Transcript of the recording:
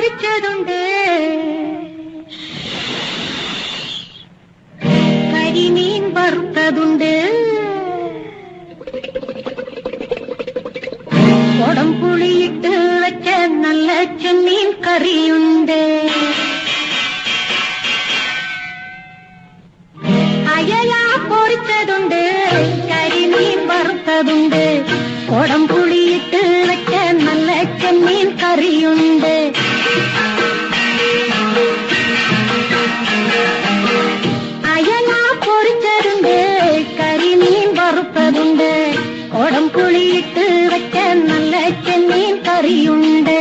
പൊരിച്ചതുണ്ട്, കരിമീൻ വറുത്തതുണ്ട്, കൊടംപുളിയിട്ട് വെച്ച നല്ല ചെമ്മീൻ കറിയുണ്ട്, അയല പൊരിച്ചതുണ്ട്, കരിമീൻ വറുത്തതുണ്ട്, കൊടംപുളിയിട്ട് വെച്ച നല്ല ചെമ്മീൻ കറിയുണ്ട്, അയല പൊരിച്ചതുണ്ട്, കരിമീൻ വറുത്തതുണ്ട്, കൊടംപുളിയിട്ട് വെച്ച നല്ല ചെമ്മീൻ കറിയുണ്ട്.